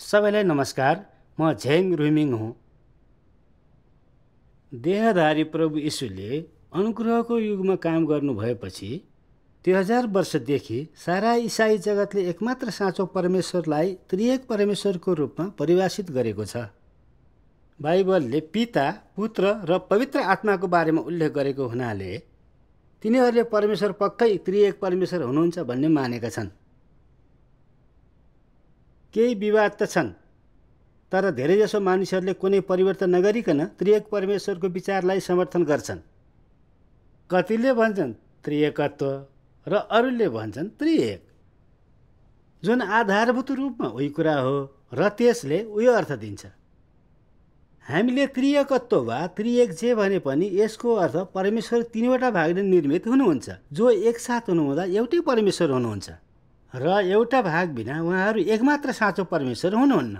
सबैलाई नमस्कार। म झेङ रुमिङ हुँ। देहधारी प्रभु यीशुले अनुग्रहको युगमा काम गर्नु भएपछि 2000 वर्षदेखि सारा इसाई जगतले एकमात्र साँचो परमेश्वरलाई त्रिएक परमेश्वरको रूपमा परिभाषित गरेको छ। बाइबलले पिता, पुत्र र पवित्र आत्माको बारेमा उल्लेख गरेको हुनाले तिनीहरूले परमेश्वर पक्कै त्रिएक परमेश्वर हुनुहुन्छ भन्ने मानेका छन्। केही विवाद त छन्, तर धेरैजसो मानिसहरूले कुनै परिवर्तन नगरिकन त्रिएक परमेश्वरको विचारलाई समर्थन गर्छन्। कतिले भन्छन् त्रिएकत्व र अरूले भन्छन् त्रिएक, जुन आधारभूत रूपमा उही कुरा हो र त्यसले उही अर्थ दिन्छ। हामीले त्रिएकत्व वा त्रिएक जे भने पनि यसको अर्थ परमेश्वर तीनवटा भागले निर्मित हुनुहुन्छ, जो एकसाथ हुनुहुँदा एउटै परमेश्वर हुनुहुन्छ र एउटा भाग बिना उहाँहरू एकमात्र साँचो परमेश्वर हुनुहुन्न।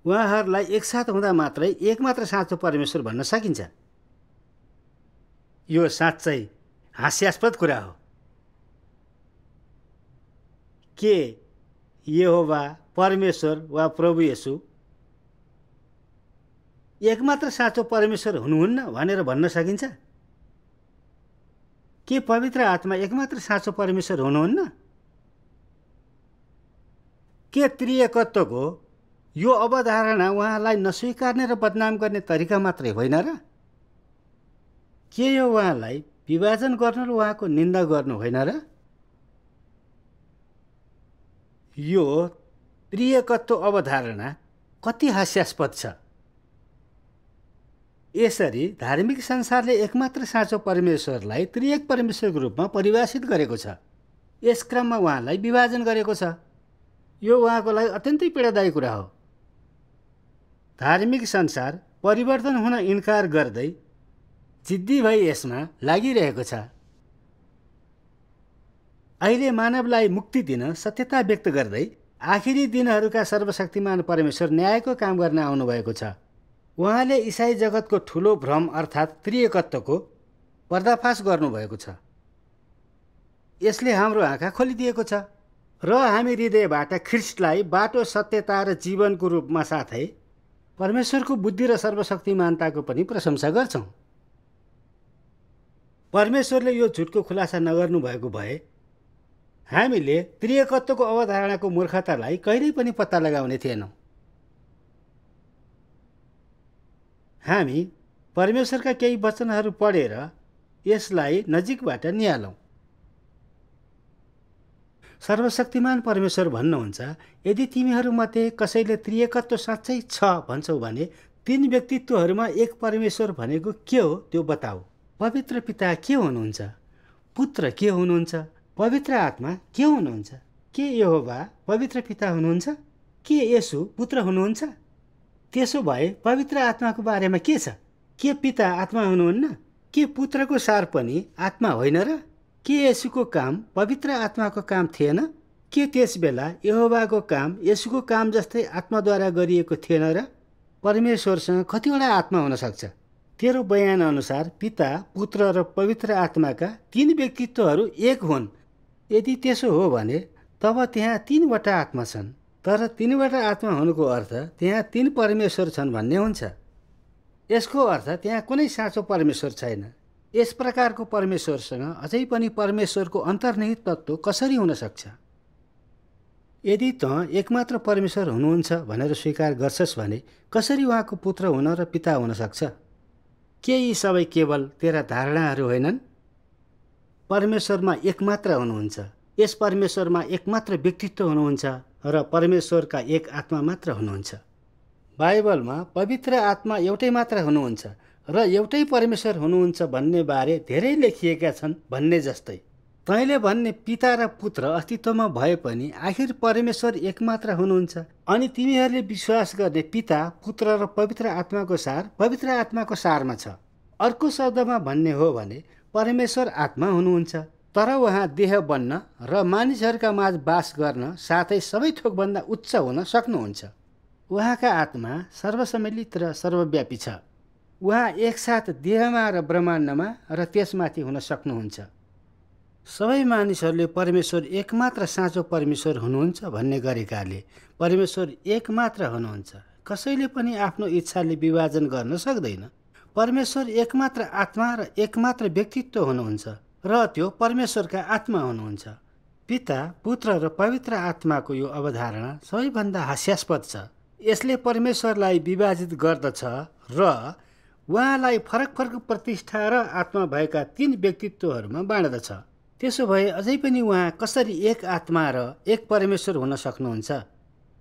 उहाँहरूलाई एकसाथ हुँदा मात्रै एकमात्र साँचो परमेश्वर भन्न सकिन्छ। यो साँच्चै हास्यास्पद कुरा हो। के यहोवा परमेश्वर वा प्रभु येशू एकमात्र साँचो परमेश्वर हुनुहुन्न भनेर भन्न सकिन्छ? के पवित्र आत्मा एकमात्र साँचो परमेश्वर हुनुहुन्न? के त्रिएकत्वको यो अवधारणा उहाँलाई नस्वीकार्ने र बदनाम गर्ने तरिका मात्रै होइन र? के यो उहाँलाई विभाजन गर्नु र उहाँको निन्दा गर्नु होइन र? यो त्रिएकत्व अवधारणा कति हास्यास्पद छ। यसरी धार्मिक संसारले एकमात्र साँचो परमेश्वरलाई त्रिएक परमेश्वरको रूपमा परिभाषित गरेको छ। यस क्रममा उहाँलाई विभाजन गरेको छ। यो उहाँको लागि अत्यन्तै पीडादायी कुरा हो। धार्मिक संसार परिवर्तन हुन इन्कार गर्दै जिद्दी भई यसमा लागिरहेको छ। अहिले मानवलाई मुक्ति दिन सत्यता व्यक्त गर्दै आखिरी दिनहरूका सर्वशक्तिमान परमेश्वर न्यायको काम गर्न आउनुभएको छ। उहाँले इसाई जगतको ठुलो भ्रम अर्थात् त्रिएकत्वको पर्दाफास गर्नुभएको छ। यसले हाम्रो आँखा खोलिदिएको छ र हामी हृदयबाट ख्रिस्टलाई बाटो, सत्यता र जीवनको रूपमा साथै परमेश्वरको बुद्धि र सर्वशक्तिमानताको पनि प्रशंसा गर्छौँ। परमेश्वरले यो झुटको खुलासा नगर्नु भएको भए हामीले त्रिएकत्वको अवधारणाको मूर्खतालाई कहिल्यै पनि पत्ता लगाउने थिएनौँ। हामी परमेश्वरका केही वचनहरू पढेर यसलाई नजिकबाट निहालौँ। सर्वशक्तिमान परमेश्वर भन्नुहुन्छ, यदि तिमीहरूमध्ये कसैले त्रिएकत्व साँच्चै छ भन्छौ भने तीन व्यक्तित्वहरूमा एक परमेश्वर भनेको के हो त्यो बताऊ। पवित्र पिता के हुनुहुन्छ? पुत्र के हुनुहुन्छ? पवित्र आत्मा के हुनुहुन्छ? के यहोवा पवित्र पिता हुनुहुन्छ? के येशू पुत्र हुनुहुन्छ? त्यसो भए पवित्र आत्माको बारेमा के छ? के पिता आत्मा हुनुहुन्न? के पुत्रको सार पनि आत्मा होइन र? के येशूको काम पवित्र आत्माको काम थिएन? के त्यस बेला यहोवाको काम येशूको काम जस्तै आत्माद्वारा गरिएको थिएन र? परमेश्वरसँग कतिवटा आत्मा हुन सक्छ? तेरो बयान अनुसार पिता, पुत्र र पवित्र आत्माका तीन व्यक्तित्वहरू एक हुन्। यदि त्यसो हो भने तब त्यहाँ तीनवटा आत्मा छन्। तर तीनवटा आत्मा हुनुको अर्थ त्यहाँ तीन परमेश्वर छन् भन्ने हुन्छ। यसको अर्थ त्यहाँ कुनै साँचो परमेश्वर छैन। यस प्रकारको परमेश्वरसँग अझै पनि परमेश्वरको अन्तर्निहित तत्त्व कसरी हुन सक्छ? यदि त एकमात्र परमेश्वर हुनुहुन्छ भनेर स्वीकार गर्छस् भने कसरी उहाँको पुत्र हुन र पिता हुन सक्छ? के यी सबै केवल तेरा धारणाहरू होइनन्? परमेश्वरमा एकमात्र हुनुहुन्छ। यस परमेश्वरमा एकमात्र व्यक्तित्व हुनुहुन्छ र परमेश्वरका एक आत्मा मात्र हुनुहुन्छ। बाइबलमा पवित्र आत्मा एउटै मात्र हुनुहुन्छ र एउटै परमेश्वर हुनुहुन्छ भन्ने बारे धेरै लेखिएका छन् भन्ने जस्तै। तैँले भन्ने पिता र पुत्र अस्तित्वमा भए पनि आखिर परमेश्वर एकमात्र हुनुहुन्छ अनि तिमीहरूले विश्वास गर्ने पिता, पुत्र र पवित्र आत्माको सार पवित्र आत्माको सारमा छ। अर्को शब्दमा भन्ने हो भने परमेश्वर आत्मा हुनुहुन्छ, तर उहाँ देह बन्न र मानिसहरूका माझ बास गर्न साथै सबै थोकभन्दा उच्च हुन सक्नुहुन्छ। उहाँका आत्मा सर्वसम्मिलित र सर्वव्यापी छ। उहाँ एकसाथ देहमा र ब्रह्माण्डमा र त्यसमाथि हुन सक्नुहुन्छ। सबै मानिसहरूले परमेश्वर एकमात्र साँचो परमेश्वर हुनुहुन्छ भन्ने गरेकाले परमेश्वर एकमात्र हुनुहुन्छ। कसैले पनि आफ्नो इच्छाले विभाजन गर्न सक्दैन। परमेश्वर एकमात्र आत्मा र एकमात्र व्यक्तित्व हुनुहुन्छ र त्यो परमेश्वरका आत्मा हुनुहुन्छ। पिता, पुत्र र पवित्र आत्माको यो अवधारणा सबैभन्दा हास्यास्पद छ। यसले परमेश्वरलाई विभाजित गर्दछ र उहाँलाई फरक फरक प्रतिष्ठा र आत्मा भएका तीन व्यक्तित्वहरूमा बाँड्दछ। त्यसो भए अझै पनि उहाँ कसरी एक आत्मा र एक परमेश्वर हुन सक्नुहुन्छ?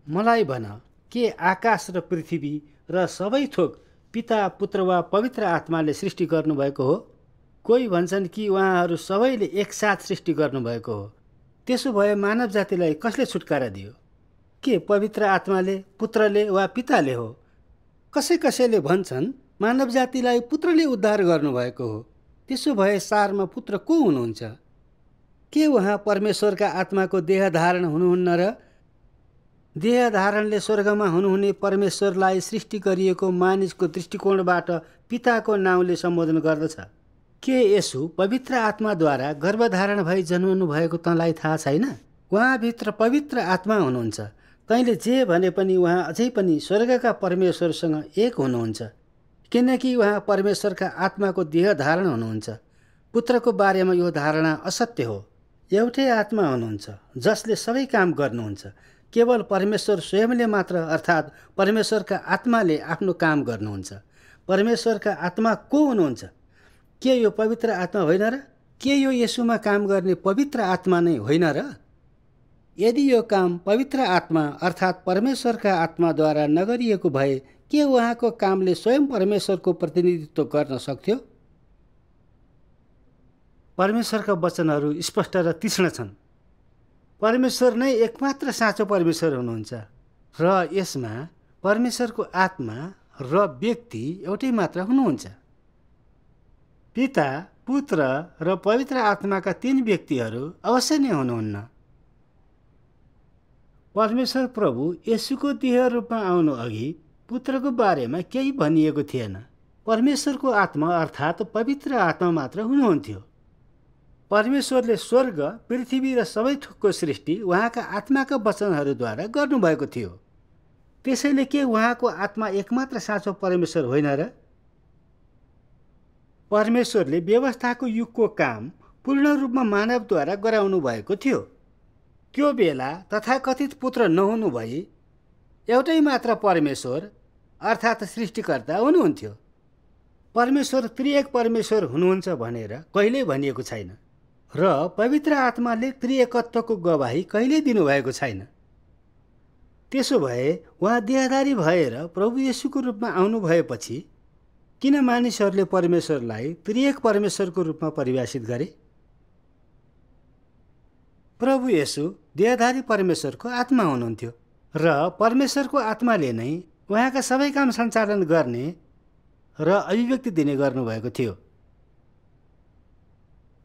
मलाई भन, के आकाश र पृथ्वी र सबै थोक पिता, पुत्र वा पवित्र आत्माले सृष्टि गर्नुभएको हो? कोही भन्छन् कि उहाँहरू सबैले एकसाथ सृष्टि गर्नुभएको हो। त्यसो भए मानव जातिलाई कसले छुटकारा दियो? के पवित्र आत्माले, पुत्रले वा पिताले हो? कसैले भन्छन् मानव जातिलाई पुत्रले उद्धार गर्नुभएको हो। त्यसो भए सारमा पुत्र को हुनुहुन्छ? के उहाँ परमेश्वरका आत्माको देह धारण हुनुहुन्न र? देह धारणले स्वर्गमा हुनुहुने परमेश्वरलाई सृष्टि गरिएको मानिसको दृष्टिकोणबाट पिताको नाउँले सम्बोधन गर्दछ। के यसो पवित्र आत्माद्वारा गर्भधारण भई जन्मनु भएको तँलाई थाहा छैन? उहाँभित्र पवित्र आत्मा हुनुहुन्छ। तैँले जे भने पनि उहाँ अझै पनि स्वर्गका परमेश्वरसँग एक हुनुहुन्छ, किनकि उहाँ परमेश्वरका आत्माको देह धारण हुनुहुन्छ। पुत्रको बारेमा यो धारणा असत्य हो। एउटै आत्मा हुनुहुन्छ जसले सबै काम गर्नुहुन्छ। केवल परमेश्वर स्वयंले मात्र अर्थात् परमेश्वरका आत्माले आफ्नो काम गर्नुहुन्छ। परमेश्वरका आत्मा को हुनुहुन्छ? के यो पवित्र आत्मा होइन र? के यो येशूमा काम गर्ने पवित्र आत्मा नै होइन र? यदि यो काम पवित्र आत्मा अर्थात् परमेश्वरका आत्माद्वारा नगरिएको भए के उहाँको कामले स्वयं परमेश्वरको प्रतिनिधित्व गर्न सक्थ्यो? परमेश्वरका वचनहरू स्पष्ट र तीक्ष्ण छन्। परमेश्वर नै एकमात्र साँचो परमेश्वर हुनुहुन्छ र यसमा परमेश्वरको आत्मा र व्यक्ति एउटै मात्र हुनुहुन्छ। पिता, पुत्र र पवित्र आत्माका तीन व्यक्तिहरू अवश्य नै हुनुहुन्न। परमेश्वर प्रभु येशूको देह रूपमा आउनु अघि पुत्रको बारेमा केही भनिएको थिएन। परमेश्वरको आत्मा अर्थात् पवित्र आत्मा मात्र हुनुहुन्थ्यो। परमेश्वरले स्वर्ग, पृथ्वी र सबै थोकको सृष्टि उहाँका आत्माका वचनहरूद्वारा गर्नुभएको थियो। त्यसैले के उहाँको आत्मा एकमात्र साँचो परमेश्वर होइन र? परमेश्वरले व्यवस्थाको युगको काम पूर्ण रूपमा मानवद्वारा गराउनु भएको थियो। त्यो बेला तथाकथित पुत्र नहुनु भई एउटै मात्र परमेश्वर अर्थात् सृष्टिकर्ता हुनुहुन्थ्यो। परमेश्वर त्रिएक परमेश्वर हुनुहुन्छ भनेर कहिल्यै भनिएको छैन र पवित्र आत्माले त्रिएकत्वको गवाही कहिल्यै दिनुभएको छैन। त्यसो भए उहाँ देहधारी भएर प्रभु येशूको रूपमा आउनु भएपछि किन मानिसहरूले परमेश्वरलाई त्रिएक परमेश्वरको रूपमा परिभाषित गरे? प्रभु येशू देहधारी परमेश्वरको आत्मा हुनुहुन्थ्यो र परमेश्वरको आत्माले नै उहाँका सबै काम सञ्चालन गर्ने र अभिव्यक्ति दिने गर्नुभएको थियो।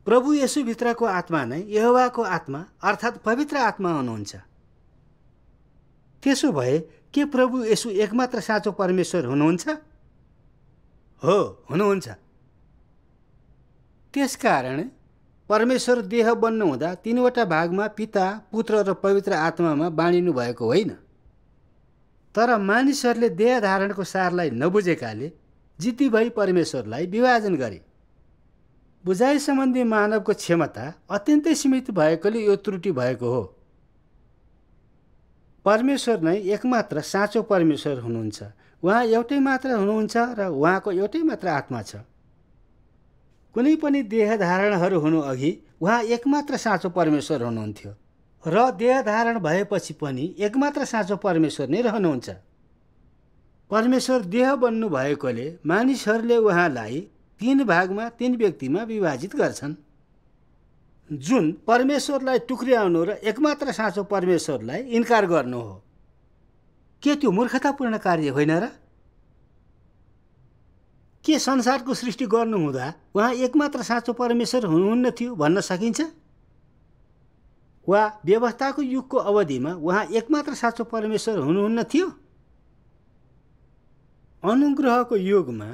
प्रभु येशूभित्रको आत्मा नै यहोवाको आत्मा अर्थात् पवित्र आत्मा हुनुहुन्छ। त्यसो भए के प्रभु येशू एकमात्र साँचो परमेश्वर हुनुहुन्छ? हो, हुनुहुन्छ। त्यसकारण परमेश्वर देह बन्नु हुँदा तीनवटा भागमा पिता, पुत्र र पवित्र आत्मामा बाँडिनु भएको होइन। तर मानिसहरूले देह धारणको सारलाई नबुझेकाले जिद्दी भई परमेश्वरलाई विभाजन गरे। बुझाइ सम्बन्धी मानवको क्षमता अत्यन्तै सीमित भएकोले यो त्रुटि भएको हो। परमेश्वर नै एकमात्र साँचो परमेश्वर हुनुहुन्छ। उहाँ एउटै मात्र हुनुहुन्छ र उहाँको एउटै मात्र आत्मा छ। कुनै पनि देह धारणहरू हुनु अघि उहाँ एकमात्र साँचो परमेश्वर हुनुहुन्थ्यो र देह धारण भएपछि पनि एकमात्र साँचो परमेश्वर नै रहनुहुन्छ। परमेश्वर देह बन्नु भएकोले मानिसहरूले उहाँलाई तीन भागमा, तीन व्यक्तिमा विभाजित गर्छन्। जुन परमेश्वरलाई टुक्र्याउनु र एकमात्र साँचो परमेश्वरलाई इन्कार गर्नु हो। के त्यो मूर्खतापूर्ण कार्य होइन र? के संसारको सृष्टि गर्नु हुँदा उहाँ एकमात्र साँचो परमेश्वर हुनुहुन्न थियो भन्न सकिन्छ? वा व्यवस्थाको युगको अवधिमा उहाँ एकमात्र साँचो परमेश्वर हुनुहुन्न थियो? अनुग्रहको युगमा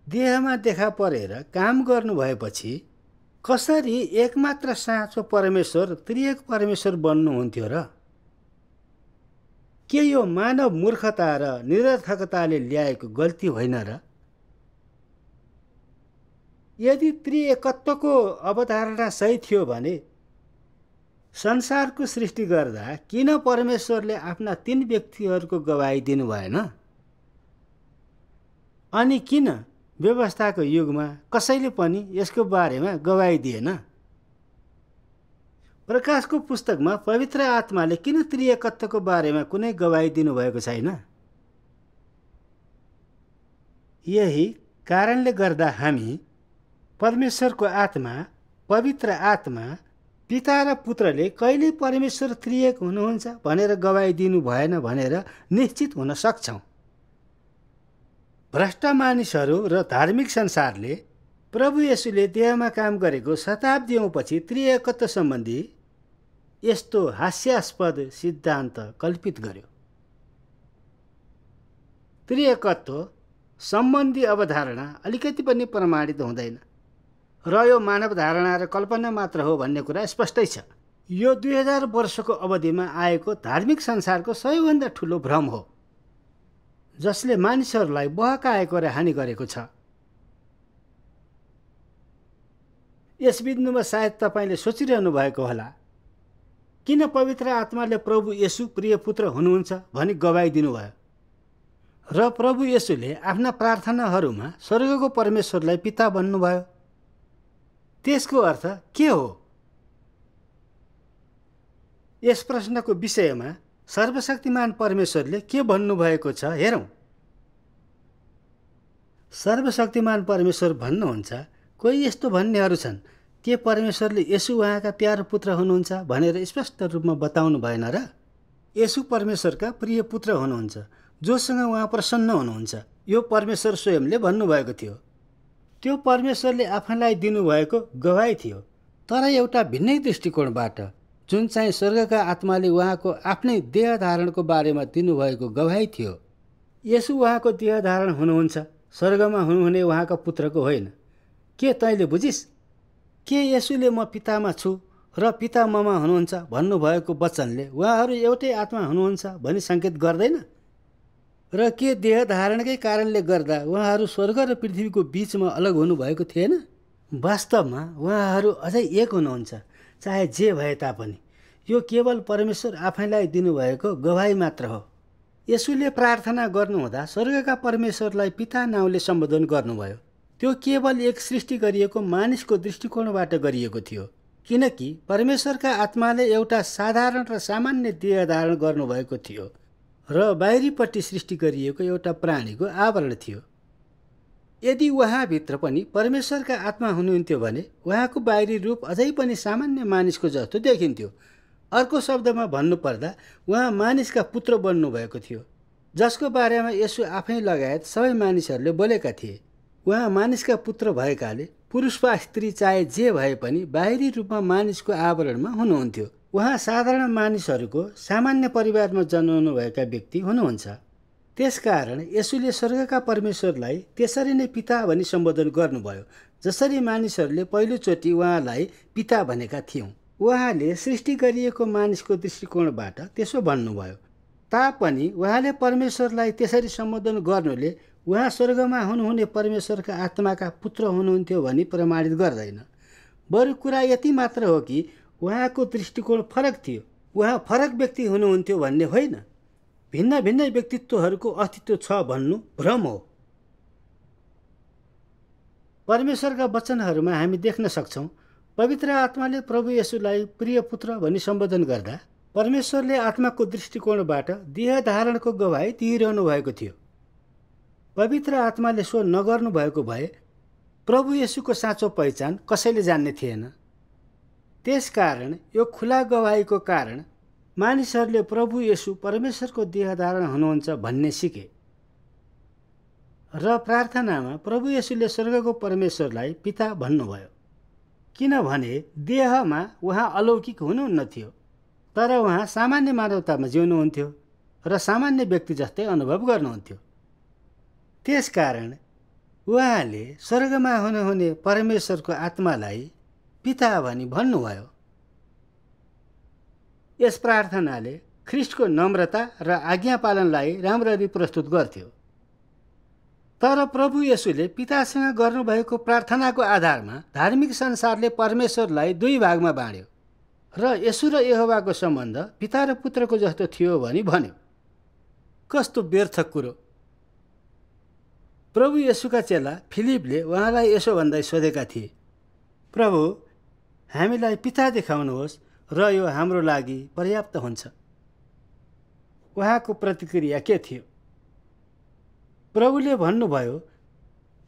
देहमा देखा परेर काम गर्नु भएपछि कसरी एकमात्र साँचो परमेश्वर त्रिएक परमेश्वर बन्नुहुन्थ्यो र? के यो मानव मूर्खता र निरर्थकताले ल्याएको गल्ती होइन र? यदि त्रिएकत्वको अवधारणा सही थियो भने संसारको सृष्टि गर्दा किन परमेश्वरले आफ्ना 3 व्यक्तिहरूको गवाही दिनु भएन? अनि किन व्यवस्थाको युगमा कसैले पनि यसको बारेमा गवाही दिएन? प्रकाशको पुस्तकमा पवित्र आत्माले किन त्रिएकत्वको बारेमा कुनै गवाही दिनुभएको छैन? यही कारणले गर्दा हामी परमेश्वरको आत्मा, पवित्र आत्मा, पिता र पुत्रले कहिले परमेश्वर त्रिएक हुनुहुन्छ भनेर गवाही दिनु भएन भनेर निश्चित हुन सक्छौँ। भ्रष्ट मानिसहरू र धार्मिक संसारले प्रभु येशूले देहमा काम गरेको शताब्दीपछि त्रिएकत्व सम्बन्धी यस्तो हास्यास्पद सिद्धान्त कल्पित गर्यो। त्रिएकत्व सम्बन्धी अवधारणा अलिकति पनि प्रमाणित हुँदैन र यो मानव धारणा र कल्पना मात्र हो भन्ने कुरा स्पष्टै छ। यो 2000 वर्षको अवधिमा आएको धार्मिक संसारको सबैभन्दा ठुलो भ्रम हो जसले मानिसहरूलाई बहकाएको र हानि गरेको छ। यस बिन्दुमा सायद तपाईँले सोचिरहनु भएको होला, किन पवित्र आत्माले प्रभु येशू प्रिय पुत्र हुनुहुन्छ भनी गवाही दिनुभयो र प्रभु येशूले आफ्ना प्रार्थनाहरूमा स्वर्गको परमेश्वरलाई पिता भन्नुभयो? त्यसको अर्थ के हो? यस प्रश्नको विषयमा सर्वशक्तिमान परमेश्वरले के भन्नुभएको छ हेरौँ। सर्वशक्तिमान परमेश्वर भन्नुहुन्छ, कोही यस्तो भन्नेहरू छन्, के परमेश्वरले येशू उहाँका प्यारो पुत्र हुनुहुन्छ भनेर स्पष्ट रूपमा बताउनु भएन र? येशू परमेश्वरका प्रिय पुत्र हुनुहुन्छ जोसँग उहाँ प्रसन्न हुनुहुन्छ, यो परमेश्वर स्वयंले भन्नुभएको थियो। त्यो परमेश्वरले आफैलाई दिनुभएको गवाही थियो, तर एउटा भिन्नै दृष्टिकोणबाट, जुन चाहिँ स्वर्गका आत्माले उहाँको आफ्नै देह धारणको बारेमा दिनुभएको गवाही थियो। येशू उहाँको देह धारण हुनुहुन्छ, स्वर्गमा हुनुहुने उहाँका पुत्रको होइन। के तैँले बुझिस्? के येशूले म पितामा छु र पिता ममा हुनुहुन्छ भन्नुभएको वचनले उहाँहरू एउटै आत्मा हुनुहुन्छ भनी सङ्केत गर्दैन? र के देह धारणकै कारणले गर्दा उहाँहरू स्वर्ग र पृथ्वीको बीचमा अलग हुनुभएको थिएन? वास्तवमा उहाँहरू अझै एक हुनुहुन्छ, चाहे जे भए तापनि। यो केवल परमेश्वर आफैलाई दिनुभएको गवाही मात्र हो। येशूले प्रार्थना गर्नुहुँदा स्वर्गका परमेश्वरलाई पिता नाउँले सम्बोधन गर्नुभयो। त्यो केवल एक सृष्टि गरिएको मानिसको दृष्टिकोणबाट गरिएको थियो, किनकि परमेश्वरका आत्माले एउटा साधारण र सामान्य देह धारण गर्नुभएको थियो र बाहिरीपट्टि सृष्टि गरिएको एउटा प्राणीको आवरण थियो। यदि उहाँभित्र पनि परमेश्वरका आत्मा हुनुहुन्थ्यो भने उहाँको बाहिरी रूप अझै पनि सामान्य मानिसको जस्तो देखिन्थ्यो। अर्को शब्दमा भन्नुपर्दा उहाँ मानिसका पुत्र बन्नुभएको थियो, जसको बारेमा येशू आफै लगायत सबै मानिसहरूले बोलेका थिए। उहाँ मानिसका पुत्र भएकाले पुरुष वा स्त्री चाहे जे भए पनि बाहिरी रूपमा मानिसको आवरणमा हुनुहुन्थ्यो। उहाँ साधारण मानिसहरूको सामान्य परिवारमा जन्मनुभएका व्यक्ति हुनुहुन्छ। त्यसकारण येशूले स्वर्गका परमेश्वरलाई त्यसरी नै पिता भनी सम्बोधन गर्नुभयो जसरी मानिसहरूले पहिलोचोटि उहाँलाई पिता भनेका थियौँ। उहाँले सृष्टि गरिएको मानिसको दृष्टिकोणबाट त्यसो भन्नुभयो तापनि उहाँले परमेश्वरलाई त्यसरी सम्बोधन गर्नुले उहाँ स्वर्गमा हुनुहुने परमेश्वरका आत्माका पुत्र हुनुहुन्थ्यो भनी प्रमाणित गर्दैन। बरु कुरा यति मात्र हो कि उहाँको दृष्टिकोण फरक थियो। उहाँ फरक व्यक्ति हुनुहुन्थ्यो भन्ने होइन, भिन्न भिन्न व्यक्तित्वहरूको अस्तित्व छ भन्नु भ्रम हो। परमेश्वरका वचनहरूमा हामी देख्न सक्छौँ, पवित्र आत्माले प्रभु येशूलाई प्रिय पुत्र भनी सम्बोधन गर्दा परमेश्वरले आत्माको दृष्टिकोणबाट देह धारणको गवाही दिइरहनु भएको थियो। पवित्र आत्माले सो नगर्नु भएको भए प्रभु येशूको साँचो पहिचान कसैले जान्ने थिएन। त्यसकारण यो खुला गवाहीको कारण मानिसहरूले प्रभु येशू परमेश्वरको देह धारण हुनुहुन्छ भन्ने सिके र प्रार्थनामा प्रभु येशूले स्वर्गको परमेश्वरलाई पिता भन्नुभयो, किनभने देहमा उहाँ अलौकिक हुनुहुन्न थियो, तर उहाँ सामान्य मानवतामा जिउनुहुन्थ्यो र सामान्य व्यक्ति जस्तै अनुभव गर्नुहुन्थ्यो। त्यसकारण उहाँले स्वर्गमा हुनुहुने परमेश्वरको आत्मालाई पिता भनी भन्नुभयो। यस प्रार्थनाले ख्रिस्टको नम्रता र आज्ञा पालनलाई राम्ररी प्रस्तुत गर्थ्यो। तर प्रभु येशूले पितासँग गर्नुभएको प्रार्थनाको आधारमा धार्मिक संसारले परमेश्वरलाई दुई भागमा बाँड्यो र येशू र यहोवाको सम्बन्ध पिता र पुत्रको जस्तो थियो भनी भन्यो। कस्तो व्यर्थ कुरो! प्रभु येशूका चेला फिलिपले उहाँलाई यसो भन्दै सोधेका थिए, प्रभु, हामीलाई पिता देखाउनुहोस् र यो हाम्रो लागि पर्याप्त हुन्छ। उहाँको प्रतिक्रिया के थियो? प्रभुले भन्नुभयो,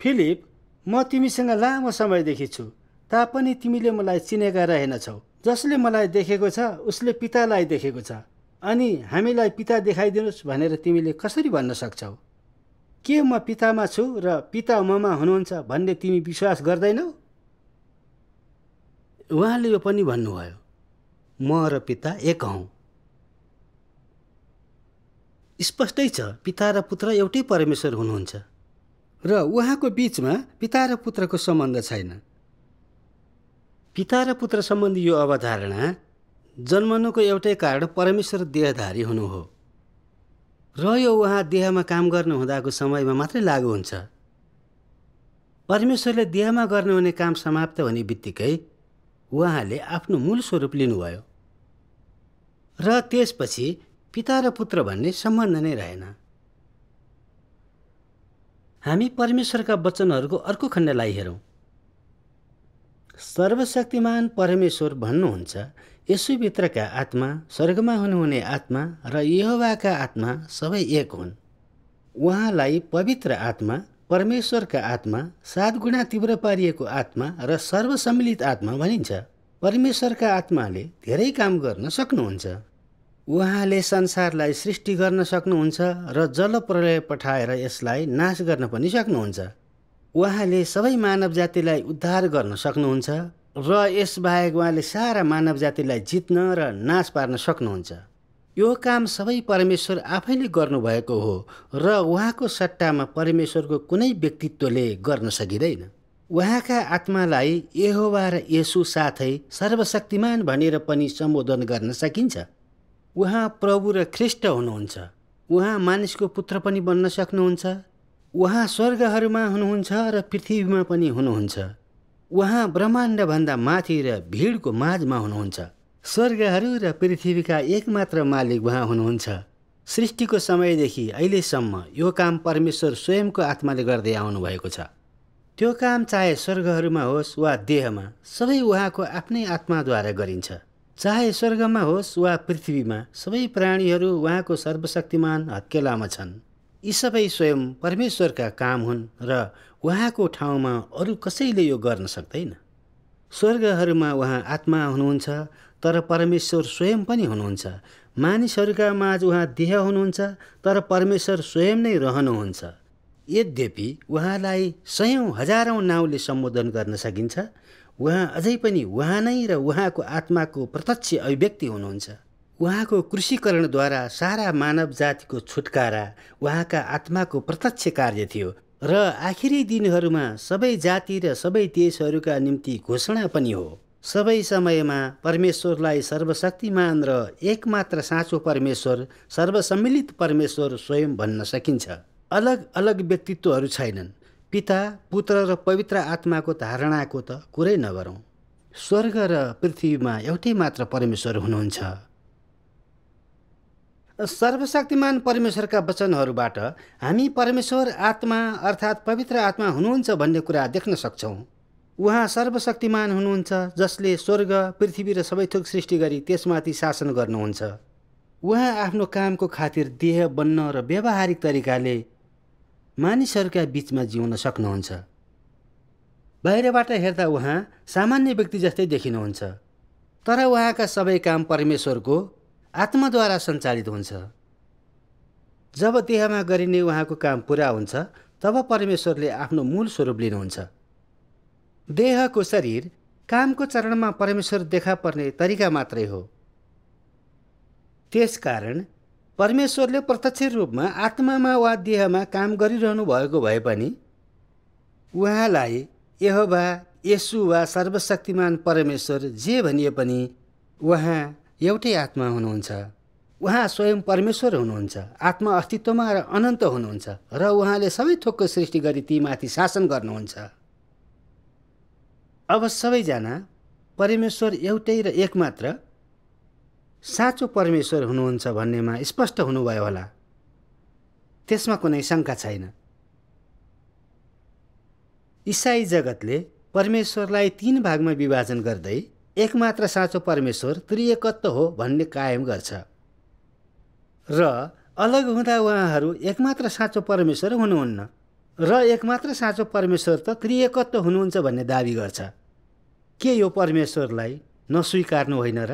फिलिप, म तिमीसँग लामो समयदेखि छु, तापनि तिमीले मलाई चिनेका रहेनछौ। जसले मलाई देखेको छ उसले पितालाई देखेको छ। अनि हामीलाई पिता देखाइदिनुहोस् भनेर तिमीले कसरी भन्न सक्छौ? के म पितामा छु र पिता ममा हुनुहुन्छ भन्ने तिमी विश्वास गर्दैनौ? उहाँले यो पनि भन्नुभयो, म र पिता एक हौँ। स्पष्टै छ, पिता र पुत्र एउटै परमेश्वर हुनुहुन्छ र उहाँको बीचमा पिता र पुत्रको सम्बन्ध छैन। पिता र पुत्र सम्बन्धी यो अवधारणा जन्मनुको एउटै कारण परमेश्वर देहधारी हुनु हो र यो उहाँ देहमा काम गर्नु हुँदाको समयमा मात्रै लागू हुन्छ। परमेश्वरले देहमा गर्नुहुने काम समाप्त हुने बित्तिकै उहाँले आफ्नो मूल स्वरूप लिनुभयो र त्यसपछि पिता र पुत्र भन्ने सम्बन्ध नै रहेन। हामी परमेश्वरका वचनहरूको अर्को खण्डलाई हेरौँ। सर्वशक्तिमान परमेश्वर भन्नुहुन्छ, यसुभित्रका आत्मा, स्वर्गमा हुनुहुने आत्मा र यहोवाका आत्मा सबै एक हुन्। उहाँलाई पवित्र आत्मा, परमेश्वरका आत्मा, 7 गुणा तीव्र पारिएको आत्मा र सर्वसम्मिलित आत्मा भनिन्छ। परमेश्वरका आत्माले धेरै काम गर्न सक्नुहुन्छ। उहाँले संसारलाई सृष्टि गर्न सक्नुहुन्छ र जलप्रलय पठाएर यसलाई नाश गर्न पनि सक्नुहुन्छ। उहाँले सबै मानव जातिलाई उद्धार गर्न सक्नुहुन्छ र यसबाहेक उहाँले सारा मानव जातिलाई जित्न र नाश पार्न सक्नुहुन्छ। यो काम सबै परमेश्वर आफैले गर्नुभएको हो र उहाँको सट्टामा परमेश्वरको कुनै व्यक्तित्वले गर्न सकिँदैन। उहाँका आत्मालाई यहोवा र येशू साथै सर्वशक्तिमान भनेर पनि सम्बोधन गर्न सकिन्छ। उहाँ प्रभु र ख्रिस्ट हुनुहुन्छ। उहाँ मानिसको पुत्र पनि बन्न सक्नुहुन्छ। उहाँ स्वर्गहरूमा हुनुहुन्छ र पृथ्वीमा पनि हुनुहुन्छ। उहाँ ब्रह्माण्डभन्दा माथि र भिडको माझमा हुनुहुन्छ। स्वर्गहरू र पृथ्वीका एकमात्र मालिक उहाँ हुनुहुन्छ। सृष्टिको समयदेखि अहिलेसम्म यो काम परमेश्वर स्वयंको आत्माले गर्दै आउनुभएको छ। त्यो काम चाहे स्वर्गहरूमा होस् वा देहमा, सबै उहाँको आफ्नै आत्माद्वारा गरिन्छ। चाहे स्वर्गमा होस् वा पृथ्वीमा, सबै प्राणीहरू उहाँको सर्वशक्तिमान हत्केलामा छन्। यी सबै स्वयं परमेश्वरका काम हुन् र उहाँको ठाउँमा अरू कसैले यो गर्न सक्दैन। स्वर्गहरूमा उहाँ आत्मा हुनुहुन्छ, तर परमेश्वर स्वयं पनि हुनुहुन्छ। मानिसहरूका माझ उहाँ देह हुनुहुन्छ, तर परमेश्वर स्वयं नै रहनुहुन्छ। यद्यपि उहाँलाई सयौँ हजारौँ नाउँले सम्बोधन गर्न सकिन्छ, उहाँ अझै पनि उहाँ नै र उहाँको आत्माको प्रत्यक्ष अभिव्यक्ति हुनुहुन्छ। उहाँको क्रूसीकरणद्वारा सारा मानव जातिको छुटकारा उहाँका आत्माको प्रत्यक्ष कार्य थियो र आखिरी दिनहरूमा सबै जाति र सबै देशहरूका निम्ति घोषणा पनि हो। सबै समयमा परमेश्वरलाई सर्वशक्तिमान र एकमात्र साँचो परमेश्वर, सर्वसम्मिलित परमेश्वर स्वयं भन्न सकिन्छ। अलग अलग व्यक्तित्वहरू छैनन्। पिता, पुत्र र पवित्र आत्माको धारणाको त कुरै नगरौँ। स्वर्ग र पृथ्वीमा एउटै मात्र परमेश्वर हुनुहुन्छ। सर्वशक्तिमान परमेश्वरका वचनहरूबाट हामी परमेश्वर आत्मा अर्थात् पवित्र आत्मा हुनुहुन्छ भन्ने कुरा देख्न सक्छौँ। उहाँ सर्वशक्तिमान हुनुहुन्छ, जसले स्वर्ग, पृथ्वी र सबै थोक सृष्टि गरी त्यसमाथि शासन गर्नुहुन्छ। उहाँ आफ्नो कामको खातिर देह बन्न र व्यावहारिक तरिकाले मानिसहरूका बीचमा जिउन सक्नुहुन्छ। बाहिरबाट हेर्दा उहाँ सामान्य व्यक्ति जस्तै देखिनुहुन्छ, तर उहाँका सबै काम परमेश्वरको आत्माद्वारा सञ्चालित हुन्छ। जब देहमा गरिने उहाँको काम पुरा हुन्छ, तब परमेश्वरले आफ्नो मूल स्वरूप लिनुहुन्छ। देहको शरीर कामको चरणमा परमेश्वर देखा पर्ने तरिका मात्रै हो। त्यसकारण परमेश्वरले प्रत्यक्ष रूपमा आत्मामा वा देहमा काम गरिरहनु भएको भए पनि उहाँलाई यहोवा, येशू वा सर्वशक्तिमान परमेश्वर जे भनिए पनि उहाँ एउटै आत्मा हुनुहुन्छ। उहाँ स्वयं परमेश्वर हुनुहुन्छ, आत्मा अस्तित्वमा र अनन्त हुनुहुन्छ र उहाँले सबै थोकको सृष्टि गरी तीमाथि शासन गर्नुहुन्छ। अब सबैजना परमेश्वर एउटै र एकमात्र साँचो परमेश्वर हुनुहुन्छ भन्नेमा स्पष्ट हुनुभयो होला। त्यसमा कुनै शङ्का छैन। इसाई जगतले परमेश्वरलाई 3 भागमा विभाजन गर्दै एकमात्र साँचो परमेश्वर त्रिएकत्व हो भन्ने कायम गर्छ र अलग हुँदा उहाँहरू एकमात्र साँचो परमेश्वर हुनुहुन्न र एकमात्र साँचो परमेश्वर त त्रिएकत्व हुनुहुन्छ भन्ने दाबी गर्छ। के यो परमेश्वरलाई नस्वीकार्नु होइन र?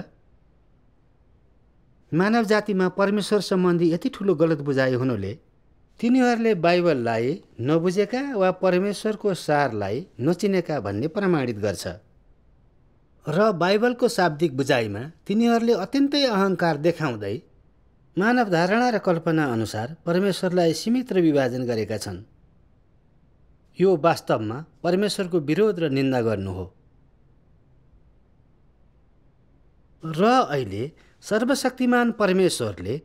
मानव जातिमा परमेश्वर सम्बन्धी यति ठुलो गलत बुझाइ हुनुले तिनीहरूले बाइबललाई नबुझेका वा परमेश्वरको सारलाई नचिनेका भन्ने प्रमाणित गर्छ र बाइबलको शाब्दिक बुझाइमा तिनीहरूले अत्यन्तै अहङ्कार देखाउँदै मानव धारणा र कल्पना अनुसार परमेश्वरलाई सीमित र विभाजन गरेका छन्। यो वास्तवमा परमेश्वरको विरोध र निन्दा गर्नु हो। र अहिले सर्वशक्तिमान परमेश्वरले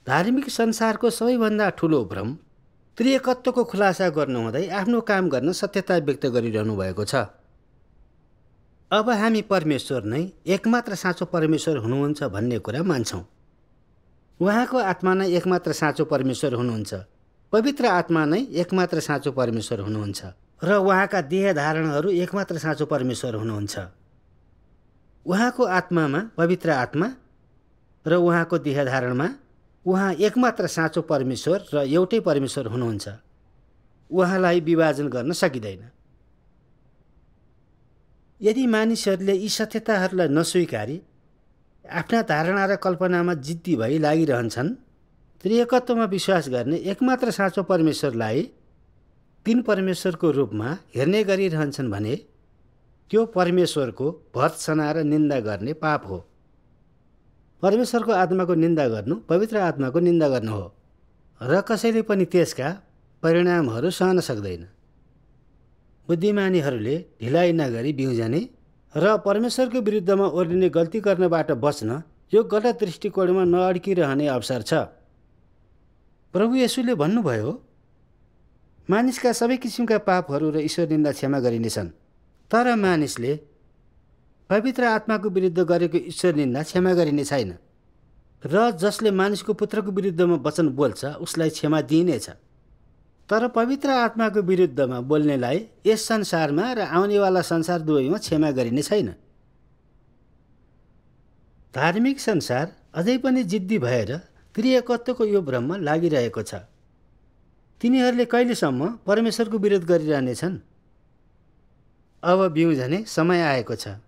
धार्मिक संसारको सबैभन्दा ठुलो भ्रम त्रिएकत्वको खुलासा गर्नुहुँदै आफ्नो काम गर्न सत्यता व्यक्त गरिरहनु भएको छ। अब हामी परमेश्वर नै एकमात्र साँचो परमेश्वर हुनुहुन्छ भन्ने कुरा मान्छौँ। उहाँको आत्मा नै एकमात्र साँचो परमेश्वर हुनुहुन्छ। पवित्र आत्मा नै एकमात्र साँचो परमेश्वर हुनुहुन्छ र उहाँका देह धारणहरू एकमात्र साँचो परमेश्वर हुनुहुन्छ। उहाँको आत्मामा पवित्र आत्मा र उहाँको देह धारणमा उहाँ एकमात्र साँचो परमेश्वर र एउटै परमेश्वर हुनुहुन्छ। उहाँलाई विभाजन गर्न सकिँदैन। यदि मानिसहरूले यी सत्यताहरूलाई नस्वीकारी आफ्ना धारणा र कल्पनामा जिद्दी भई लागिरहन्छन्, त्रिएकत्वमा विश्वास गर्ने एकमात्र साँचो परमेश्वरलाई 3 परमेश्वरको रूपमा हेर्ने गरिरहन्छन् भने त्यो परमेश्वरको भर्त्सना र निन्दा गर्ने पाप हो। परमेश्वरको आत्माको निन्दा गर्नु पवित्र आत्माको निन्दा गर्नु हो र कसैले पनि त्यसका परिणामहरू सहन सक्दैन। बुद्धिमानीहरूले ढिलाइ नगरी बिउजने र परमेश्वरको विरुद्धमा ओर्लिने गल्ती गर्नबाट बच्न यो गलत दृष्टिकोणमा नअड्किरहने अवसर छ। प्रभु येशूले भन्नुभयो, मानिसका सबै किसिमका पापहरू र ईश्वर निन्दा क्षमा गरिनेछन्, तर मानिसले पवित्र आत्माको विरुद्ध गरेको ईश्वर निन्दा क्षमा गरिने छैन र जसले मानिसको पुत्रको विरुद्धमा वचन बोल्छ उसलाई क्षमा दिइनेछ, तर पवित्र आत्माको विरुद्धमा बोल्नेलाई यस संसारमा र आउनेवाला संसार दुवैमा क्षमा गरिने छैन। धार्मिक संसार अझै पनि जिद्दी भएर त्रिएकत्वको यो भ्रममा लागिरहेको छ। तिनीहरूले कहिलेसम्म परमेश्वरको विरोध गरिरहनेछन्? अब बिउझने समय आएको छ।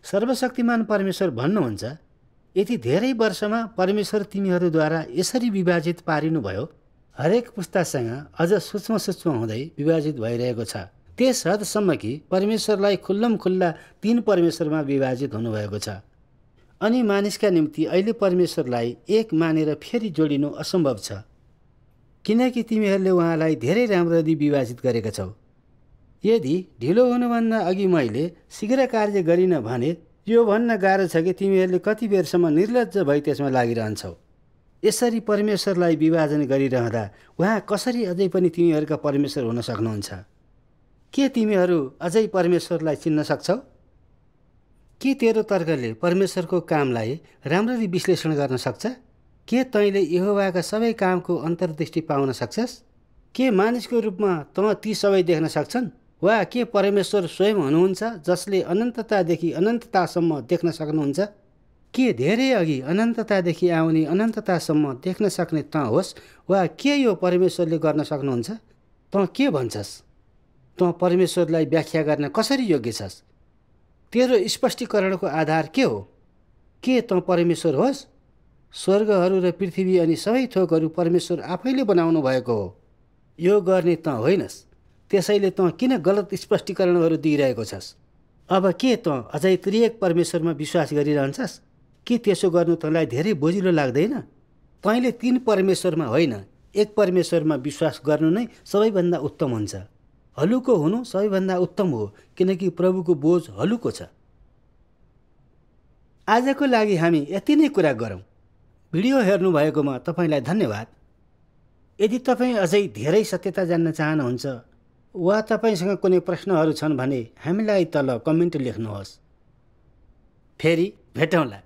सर्वशक्तिमान परमेश्वर भन्नुहुन्छ, यति धेरै वर्षमा परमेश्वर तिमीहरूद्वारा यसरी विभाजित पारिनुभयो, हरेक पुस्तासँग अझ सूक्ष्म सूक्ष्म हुँदै विभाजित भइरहेको छ। त्यस हदसम्म कि परमेश्वरलाई खुल्लम खुल्ला 3 परमेश्वरमा विभाजित हुनुभएको छ। अनि मानिसका निम्ति अहिले परमेश्वरलाई एक मानेर फेरि जोडिनु असम्भव छ, किनकि तिमीहरूले उहाँलाई धेरै राम्ररी विभाजित गरेका छौ। यदि ढिलो हुनुभन्दा अघि मैले शीघ्र कार्य गरिन भने यो भन्न गाह्रो छ कि तिमीहरूले कति बेरसम्म निर्लज्ज भई त्यसमा लागिरहन्छौ। यसरी परमेश्वरलाई विभाजन गरिरहँदा उहाँ कसरी अझै पनि तिमीहरूका परमेश्वर हुन सक्नुहुन्छ? के तिमीहरू अझै परमेश्वरलाई चिन्न सक्छौ? के तेरो तर्कले परमेश्वरको कामलाई राम्ररी विश्लेषण गर्न सक्छ? के तैँले यहोवाका सबै कामको अन्तर्दृष्टि पाउन सक्छस्? के मानिसको रूपमा तँ ती सबै देख्न सक्छन्? वा के परमेश्वर स्वयं हुनुहुन्छ जसले अनन्ततादेखि अनन्ततासम्म देख्न सक्नुहुन्छ? के धेरै अघि अनन्ततादेखि आउने अनन्ततासम्म देख्न सक्ने तँ होस्, वा के यो परमेश्वरले गर्न सक्नुहुन्छ? तँ के भन्छस्? तँ परमेश्वरलाई व्याख्या गर्न कसरी योग्य छस्? तेरो स्पष्टीकरणको आधार के हो? के तँ परमेश्वर होस्? स्वर्गहरू र पृथ्वी अनि सबै थोकहरू परमेश्वर आफैले बनाउनु भएको हो। यो गर्ने तँ होइनस्। त्यसैले तँ किन गलत स्पष्टीकरणहरू दिइरहेको छस्? अब के तँ अझै त्रिएक परमेश्वरमा विश्वास गरिरहन्छस्? के त्यसो गर्नु तँलाई धेरै बोजिलो लाग्दैन? तैँले 3 परमेश्वरमा होइन एक परमेश्वरमा विश्वास गर्नु नै सबैभन्दा उत्तम हुन्छ। हलुको हुनु सबैभन्दा उत्तम हो, किनकि प्रभुको बोझ हलुको छ। आजको लागि हामी यति नै कुरा गरौँ। भिडियो हेर्नुभएकोमा तपाईँलाई धन्यवाद। यदि तपाईँ अझै धेरै सत्यता जान्न चाहनुहुन्छ वा तपाईँसँग कुनै प्रश्नहरू छन् भने हामीलाई तल कमेन्ट लेख्नुहोस्। फेरि भेटौँला।